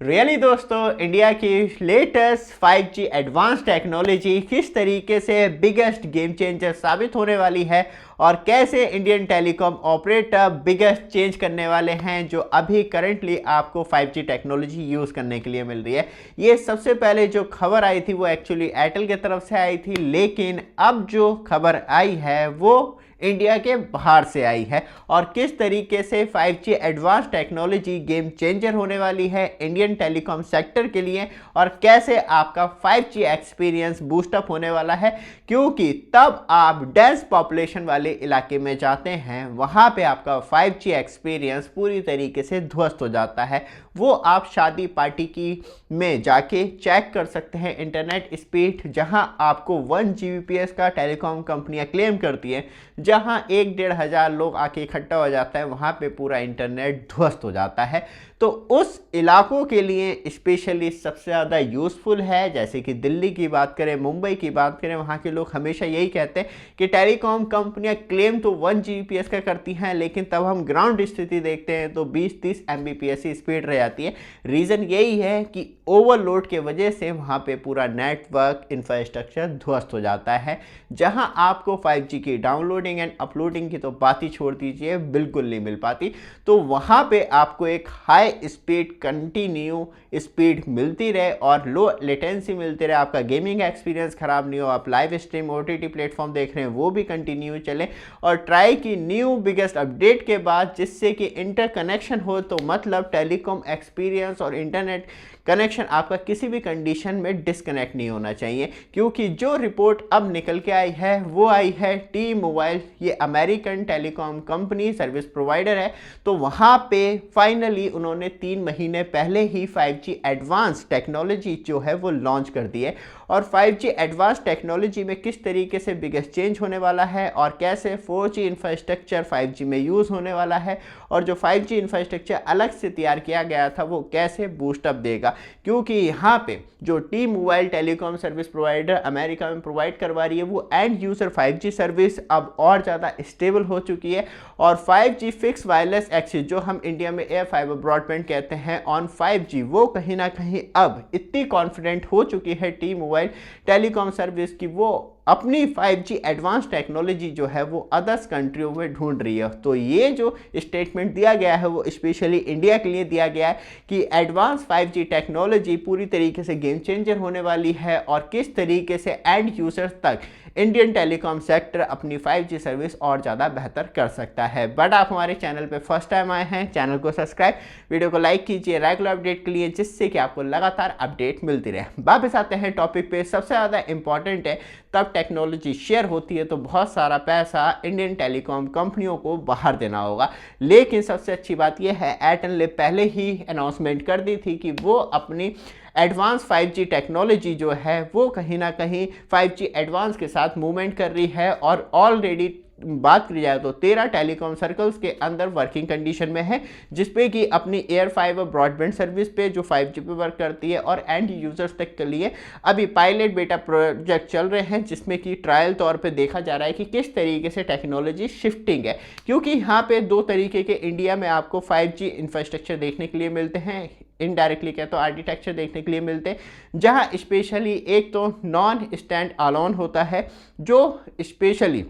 Really दोस्तों, India की latest 5G advance technology किस तरीके से बिगेस्ट गेम चेंजर साबित होने वाली है और कैसे Indian telecom operator biggest change करने वाले हैं जो अभी करंटली आपको 5G टेक्नोलॉजी यूज़ करने के लिए मिल रही है। ये सबसे पहले जो खबर आई थी वो एक्चुअली एयरटेल की तरफ से आई थी, लेकिन अब जो खबर आई है वो इंडिया के बाहर से आई है और किस तरीके से 5G advance technology game changer होने वाली है इंडियन टेलीकॉम सेक्टर के लिए और कैसे आपका 5G एक्सपीरियंस बूस्टअप होने वाला है, क्योंकि तब आप डेंस पॉपुलेशन वाले इलाके में जाते हैं वहाँ पे आपका 5G एक्सपीरियंस पूरी तरीके से ध्वस्त हो जाता है। वो आप शादी पार्टी की में जाके चेक कर सकते हैं इंटरनेट स्पीड, जहां आपको 1 Gbps का टेलीकॉम कंपनियां क्लेम करती है, जहां 1-1,500 लोग आके इकट्ठा हो जाता है, वहां पे पूरा इंटरनेट ध्वस्त हो जाता है। तो उस इलाकों के लिए स्पेशली सबसे ज़्यादा यूज़फुल है। जैसे कि दिल्ली की बात करें, मुंबई की बात करें, वहाँ के लोग हमेशा यही कहते हैं कि टेलीकॉम कंपनियां क्लेम तो 1 Gbps का करती हैं, लेकिन तब हम ग्राउंड स्थिति देखते हैं तो 20-30 Mbps की स्पीड रह जाती है। रीज़न यही है कि ओवरलोड के वजह से वहाँ पे पूरा नेटवर्क इंफ्रास्ट्रक्चर ध्वस्त हो जाता है, जहाँ आपको 5G की डाउनलोडिंग एंड अपलोडिंग की तो बात ही छोड़ दीजिए, बिल्कुल नहीं मिल पाती। तो वहाँ पे आपको एक हाई स्पीड कंटिन्यू स्पीड मिलती रहे और लो लेटेंसी मिलती रहे, आपका गेमिंग एक्सपीरियंस खराब नहीं हो, आप लाइव स्ट्रीम OTT प्लेटफॉर्म देख रहे हैं वो भी कंटिन्यू चले और ट्राई की न्यू बिगेस्ट अपडेट के बाद जिससे कि इंटरकनेक्शन हो, तो मतलब टेलीकॉम एक्सपीरियंस और इंटरनेट कनेक्शन आपका किसी भी कंडीशन में डिस्कनेक्ट नहीं होना चाहिए। क्योंकि जो रिपोर्ट अब निकल के आई है वो आई है टी मोबाइल, ये American telecom company service provider है, तो वहाँ पे फाइनली उन्होंने 3 महीने पहले ही 5G एडवांस टेक्नोलॉजी जो है वो लॉन्च कर दी है। और 5G एडवांस टेक्नोलॉजी में किस तरीके से बिगेस्ट चेंज होने वाला है और कैसे 4G इंफ्रास्ट्रक्चर 5G में यूज़ होने वाला है और जो 5G इंफ्रास्ट्रक्चर अलग से तैयार किया गया था वो कैसे बूस्टअप देगा। क्योंकि यहाँ पे जो T mobile telecom service provider America में प्रोवाइड करवा रही है वो एंड यूज़र 5G सर्विस अब और ज़्यादा स्टेबल हो चुकी है और 5G फिक्स वायरलेस एक्सेस जो हम इंडिया में एयर फाइबर ब्रॉडबैंड कहते हैं ऑन 5G, वो कहीं ना कहीं अब इतनी कॉन्फिडेंट हो चुकी है टी मोबाइल टेलीकॉम सर्विस की वो अपनी 5G एडवांस टेक्नोलॉजी जो है वो अदर्स कंट्रियों में ढूंढ रही है। तो ये जो स्टेटमेंट दिया गया है वो स्पेशली इंडिया के लिए दिया गया है कि एडवांस 5G टेक्नोलॉजी पूरी तरीके से गेम चेंजर होने वाली है और किस तरीके से एंड यूजर्स तक इंडियन टेलीकॉम सेक्टर अपनी 5G सर्विस और ज़्यादा बेहतर कर सकता है। बट आप हमारे चैनल पे फर्स्ट टाइम आए हैं, चैनल को सब्सक्राइब, वीडियो को लाइक कीजिए रेगुलर अपडेट के लिए, जिससे कि आपको लगातार अपडेट मिलती रहे। वापस आते हैं टॉपिक पे। सबसे ज़्यादा इंपॉर्टेंट है तब टेक्नोलॉजी शेयर होती है तो बहुत सारा पैसा इंडियन टेलीकॉम कंपनियों को बाहर देना होगा, लेकिन सबसे अच्छी बात यह है एयरटेल ने पहले ही अनाउंसमेंट कर दी थी कि वो अपनी एडवांस 5G टेक्नोलॉजी जो है वो कहीं ना कहीं 5G एडवांस के साथ मूवमेंट कर रही है और ऑलरेडी बात की जाए तो 13 टेलीकॉम सर्कल्स के अंदर वर्किंग कंडीशन में है, जिसपे कि अपनी एयर फाइबर ब्रॉडबैंड सर्विस पे जो 5G पे वर्क करती है और एंड यूजर्स तक के लिए अभी पायलट बेटा प्रोजेक्ट चल रहे हैं, जिसमें कि ट्रायल तौर पे देखा जा रहा है कि किस तरीके से टेक्नोलॉजी शिफ्टिंग है। क्योंकि यहाँ पे 2 तरीके के इंडिया में आपको 5G इंफ्रास्ट्रक्चर देखने के लिए मिलते हैं, इनडायरेक्टली क्या तो आर्किटेक्चर देखने के लिए मिलते हैं, जहाँ स्पेशली एक तो नॉन स्टैंड अलोन होता है जो specially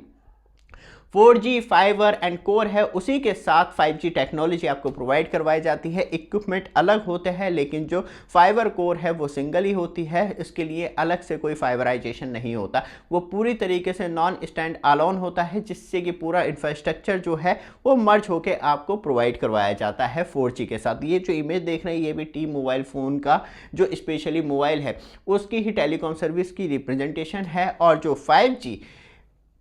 4G fibre and core है, उसी के साथ 5G टेक्नोलॉजी आपको प्रोवाइड करवाई जाती है। इक्विपमेंट अलग होते हैं लेकिन जो फाइबर कोर है वो सिंगल ही होती है, इसके लिए अलग से कोई फाइबराइजेशन नहीं होता, वो पूरी तरीके से नॉन स्टैंड अलोन होता है, जिससे कि पूरा इंफ्रास्ट्रक्चर जो है वो मर्ज होके आपको प्रोवाइड करवाया जाता है 4G के साथ। ये जो इमेज देख रहे हैं ये भी टी मोबाइल फ़ोन का जो स्पेशली मोबाइल है उसकी ही टेलीकॉम सर्विस की रिप्रेजेंटेशन है। और जो 5G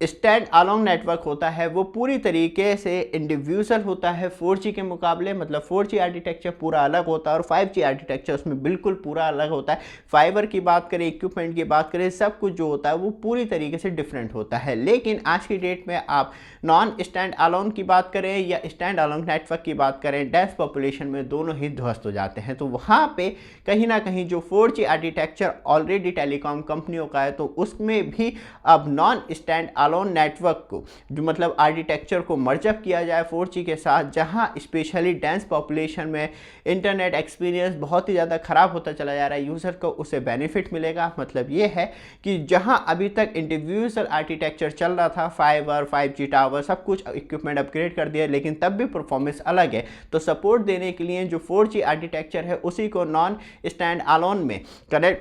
स्टैंड अलोन नेटवर्क होता है वो पूरी तरीके से इंडिविजुअल होता है 4G के मुकाबले, मतलब 4G आर्किटेक्चर पूरा अलग होता है और 5G आर्किटेक्चर उसमें बिल्कुल पूरा अलग होता है। फाइबर की बात करें, इक्विपमेंट की बात करें, सब कुछ जो होता है वो पूरी तरीके से डिफरेंट होता है। लेकिन आज की डेट में आप नॉन स्टैंड अलोन की बात करें या स्टैंड अलोन नेटवर्क की बात करें, डेंस पॉपुलेशन में दोनों ही ध्वस्त हो जाते हैं। तो वहाँ पे कहीं ना कहीं जो 4G आर्किटेक्चर ऑलरेडी टेलीकॉम कंपनियों का है तो उसमें भी अब नॉन स्टैंड अलोन नेटवर्क को जो मतलब आर्किटेक्चर को मर्जअप किया जाए 4G के साथ, जहां स्पेशली डेंस पॉपुलेशन में इंटरनेट एक्सपीरियंस बहुत ही ज़्यादा ख़राब होता चला जा रहा है, यूज़र को उससे बेनिफिट मिलेगा। मतलब ये है कि जहां अभी तक इंडिविजुअल आर्किटेक्चर चल रहा था, फाइबर 5G टावर सब कुछ इक्विपमेंट अपग्रेड कर दिया, लेकिन तब भी परफॉर्मेंस अलग है। तो सपोर्ट देने के लिए जो 4G आर्किटेक्चर है उसी को नॉन स्टैंड अलोन में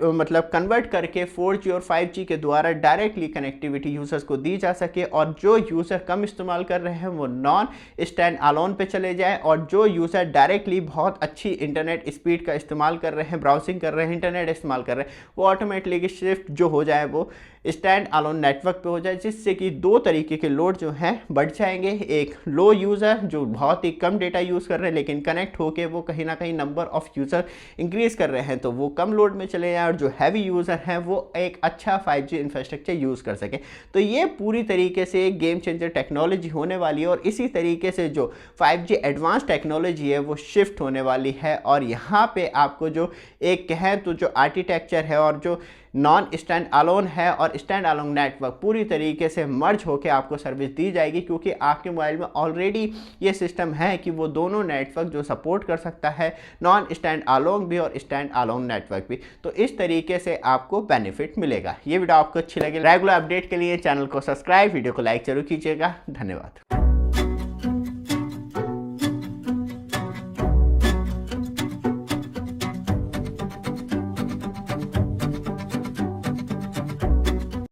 मतलब कन्वर्ट करके 4G और 5G के द्वारा डायरेक्टली कनेक्टिविटी यूजर्स को दी जा सके, और जो यूज़र कम इस्तेमाल कर रहे हैं वो नॉन स्टैंड अलोन पे चले जाए, और जो यूज़र डायरेक्टली बहुत अच्छी इंटरनेट स्पीड का इस्तेमाल कर रहे हैं, ब्राउजिंग कर रहे हैं, इंटरनेट इस्तेमाल कर रहे हैं, वो ऑटोमेटिकली शिफ्ट जो हो जाए वो स्टैंड अलोन नेटवर्क पे हो जाए, जिससे कि दो तरीके के लोड जो हैं बढ़ जाएंगे। एक लो यूज़र जो बहुत ही कम डेटा यूज़ कर रहे हैं लेकिन कनेक्ट होके वो कहीं ना कहीं नंबर ऑफ यूज़र इंक्रीज़ कर रहे हैं, तो वो कम लोड में चले जाएँ, और जो हैवी यूज़र हैं वो एक अच्छा 5G इंफ्रास्ट्रक्चर यूज़ कर सकें। तो ये पूरी तरीके से एक गेम चेंजर टेक्नोलॉजी होने वाली है, और इसी तरीके से जो 5G एडवांस टेक्नोलॉजी है वो शिफ्ट होने वाली है। और यहाँ पे आपको जो एक कहें तो जो आर्किटेक्चर है और जो नॉन स्टैंड अलोन है और स्टैंड अलोन नेटवर्क पूरी तरीके से मर्ज होकर आपको सर्विस दी जाएगी, क्योंकि आपके मोबाइल में ऑलरेडी ये सिस्टम है कि वो दोनों नेटवर्क जो सपोर्ट कर सकता है, नॉन स्टैंड अलोन भी और स्टैंड अलोन नेटवर्क भी। तो इस तरीके से आपको बेनिफिट मिलेगा। ये वीडियो आपको अच्छी लगे, रेगुलर अपडेट के लिए चैनल को सब्सक्राइब, वीडियो को लाइक जरूर कीजिएगा। धन्यवाद।